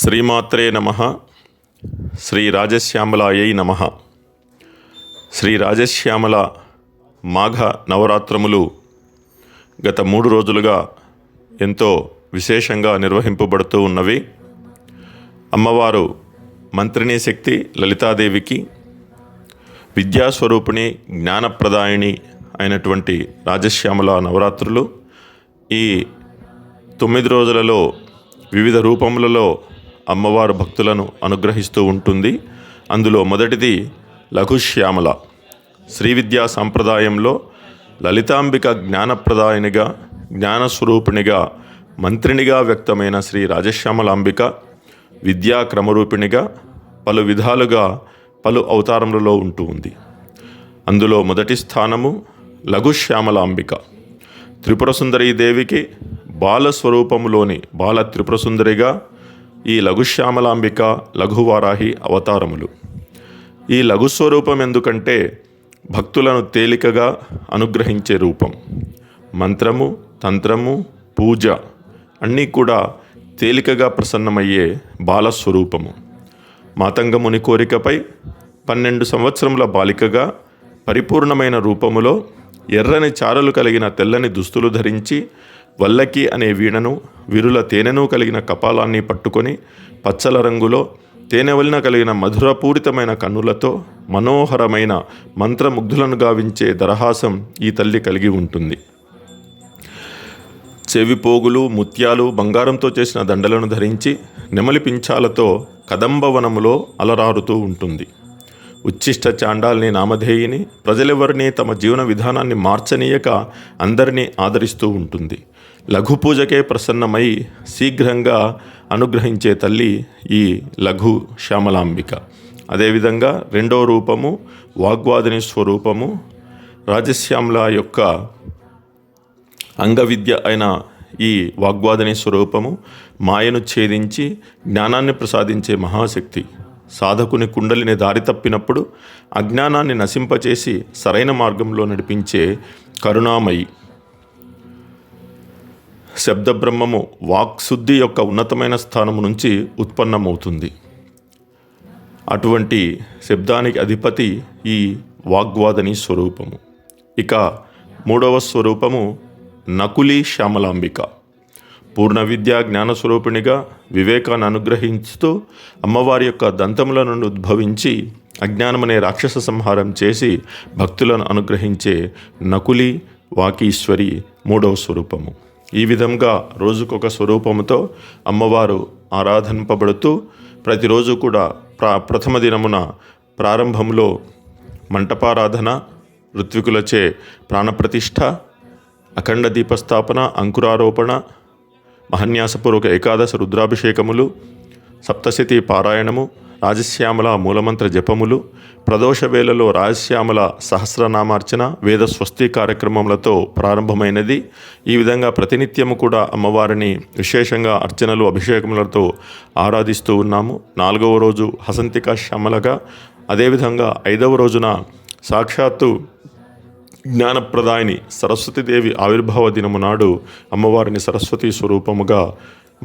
శ్రీమాత్రే నమః. శ్రీ రాజశ్యామలాయై నమః. శ్రీ రాజశ్యామల మాఘ నవరాత్రములు గత 3 రోజులుగా ఎంతో విశేషంగా నిర్వహింపబడుతూ ఉన్నవి. అమ్మవారు మంత్రిణీ శక్తి లలితాదేవికి విద్యాస్వరూపిణి జ్ఞానప్రదాయిని అయినటువంటి రాజశ్యామల నవరాత్రులు ఈ 9 రోజులలో వివిధ రూపములలో అమ్మవారు భక్తులను అనుగ్రహిస్తూ ఉంటుంది. అందులో మొదటిది లఘుశ్యామల. శ్రీ విద్యా సంప్రదాయంలో లలితాంబిక జ్ఞానప్రదాయనిగా, జ్ఞానస్వరూపిణిగా, మంత్రినిగా వ్యక్తమైన శ్రీ రాజశ్యామలాంబిక విద్యా క్రమరూపిణిగా పలు విధాలుగా పలు అవతారములలో ఉంటూ ఉంది. అందులో మొదటి స్థానము లఘుశ్యామలాంబిక. త్రిపురసుందరీదేవికి బాలస్వరూపములోని బాల త్రిపురసుందరిగా ఈ లఘుశ్యామలాంబిక లఘువారాహి అవతారములు. ఈ లఘుస్వరూపం ఎందుకంటే భక్తులను తేలికగా అనుగ్రహించే రూపం. మంత్రము, తంత్రము, పూజ అన్నీ కూడా తేలికగా ప్రసన్నమయ్యే బాలస్వరూపము. మాతంగముని కోరికపై 12 సంవత్సరముల బాలికగా పరిపూర్ణమైన రూపములో ఎర్రని చారలు కలిగిన తెల్లని దుస్తులు ధరించి వల్లకి అనే వీణను, విరుల తేనెను కలిగిన కపాలాన్ని పట్టుకొని పచ్చల రంగులో తేనెవలిన కలిగిన మధురపూరితమైన కన్నులతో మనోహరమైన మంత్రముగ్ధులను గావించే దరహాసం ఈ తల్లి కలిగి ఉంటుంది. చెవిపోగులు, ముత్యాలు, బంగారంతో చేసిన దండలను ధరించి నెమలి పింఛాలతో కదంబవనములో అలరారుతూ ఉంటుంది. ఉచ్ఛిష్ట చాండాల్ని నామధేయిని, ప్రజలెవరిని తమ జీవన విధానాన్ని మార్చనీయక అందరినీ ఆదరిస్తూ ఉంటుంది. లఘు పూజకే ప్రసన్నమై శీఘ్రంగా అనుగ్రహించే తల్లి ఈ లఘు శ్యామలాంబిక. అదేవిధంగా రెండో రూపము వాగ్వాదిని స్వరూపము. రాజశ్యామల యొక్క అంగవిద్య అయిన ఈ వాగ్వాదిని స్వరూపము మాయను ఛేదించి జ్ఞానాన్ని ప్రసాదించే మహాశక్తి. సాధకుని కుండలిని దారి తప్పినప్పుడు అజ్ఞానాన్ని నశింపచేసి సరైన మార్గంలో నడిపించే కరుణామయి. శబ్దబ్రహ్మము వాక్శుద్ధి యొక్క ఉన్నతమైన స్థానము నుంచి ఉత్పన్నమవుతుంది. అటువంటి శబ్దానికి అధిపతి ఈ వాగ్వాదని స్వరూపము. ఇక మూడవ స్వరూపము నకులి శ్యామలాంబిక. పూర్ణ విద్యా జ్ఞానస్వరూపిణిగా వివేకాన్ని అనుగ్రహిస్తూ అమ్మవారి యొక్క దంతముల నుండి ఉద్భవించి అజ్ఞానమనే రాక్షస సంహారం చేసి భక్తులను అనుగ్రహించే నకులి వాకీశ్వరి మూడవ స్వరూపము. ఈ విధంగా రోజుకొక స్వరూపముతో అమ్మవారు ఆరాధింపబడుతూ ప్రతిరోజు కూడా ప్రథమ దినమున ప్రారంభంలో మంటపారాధన, ఋత్వికులచే ప్రాణప్రతిష్ఠ, అఖండ దీపస్థాపన, అంకురారోపణ, మహన్యాసపూర్వక ఏకాదశ రుద్రాభిషేకములు, సప్తశతి పారాయణము, రాజశ్యామల మూలమంత్ర జపములు, ప్రదోష వేళలో రాజశ్యామల సహస్రనామార్చన, వేద స్వస్తి కార్యక్రమములతో ప్రారంభమైనది. ఈ విధంగా ప్రతినిత్యము కూడా అమ్మవారిని విశేషంగా అర్చనలు, అభిషేకములతో ఆరాధిస్తూ ఉన్నాము. 4వ రోజు హసంతిక శ్యామలగా, అదేవిధంగా 5వ రోజున సాక్షాత్తు జ్ఞానప్రదాయిని సరస్వతీదేవి ఆవిర్భావ దినము నాడు అమ్మవారిని సరస్వతీ స్వరూపముగా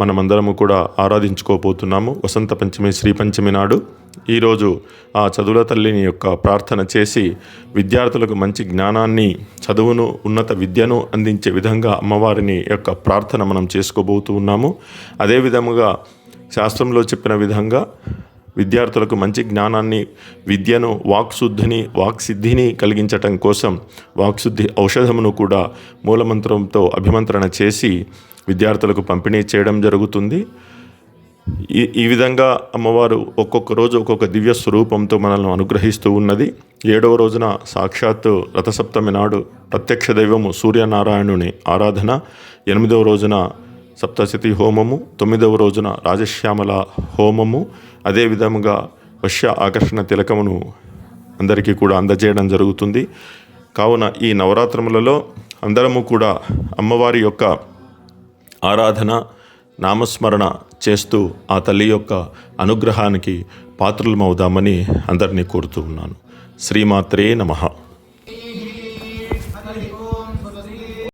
మనమందరము కూడా ఆరాధించుకోబోతున్నాము. వసంత పంచమి, శ్రీ పంచమి నాడు ఈరోజు ఆ చదువుల తల్లిని యొక్క ప్రార్థన చేసి విద్యార్థులకు మంచి జ్ఞానాన్ని, చదువును, ఉన్నత విద్యను అందించే విధంగా అమ్మవారిని యొక్క ప్రార్థన మనం చేసుకోబోతూ ఉన్నాము. అదేవిధముగా శాస్త్రంలో చెప్పిన విధంగా విద్యార్థులకు మంచి జ్ఞానాన్ని, విద్యను, వాక్శుద్ధిని, వాక్సిద్ధిని కలిగించటం కోసం వాక్శుద్ధి ఔషధమును కూడా మూలమంత్రంతో అభిమంత్రణ చేసి విద్యార్థులకు పంపిణీ చేయడం జరుగుతుంది. ఈ విధంగా అమ్మవారు ఒక్కొక్క రోజు ఒక్కొక్క దివ్య స్వరూపంతో మనల్ని అనుగ్రహిస్తూ ఉన్నది. 7వ రోజున సాక్షాత్తు రథసప్తమి నాడు ప్రత్యక్ష దైవము సూర్యనారాయణుని ఆరాధన, 8వ రోజున సప్తశతి హోమము, 9వ రోజున రాజశ్యామల హోమము, అదేవిధముగా వశ్య ఆకర్షణ తిలకమును అందరికీ కూడా అందజేయడం జరుగుతుంది. కావున ఈ నవరాత్రములలో అందరము కూడా అమ్మవారి యొక్క ఆరాధన, నామస్మరణ చేస్తూ ఆ తల్లి యొక్క అనుగ్రహానికి పాత్రులమవుదామని అందరినీ కోరుతూ ఉన్నాను. శ్రీమాత్రే నమః.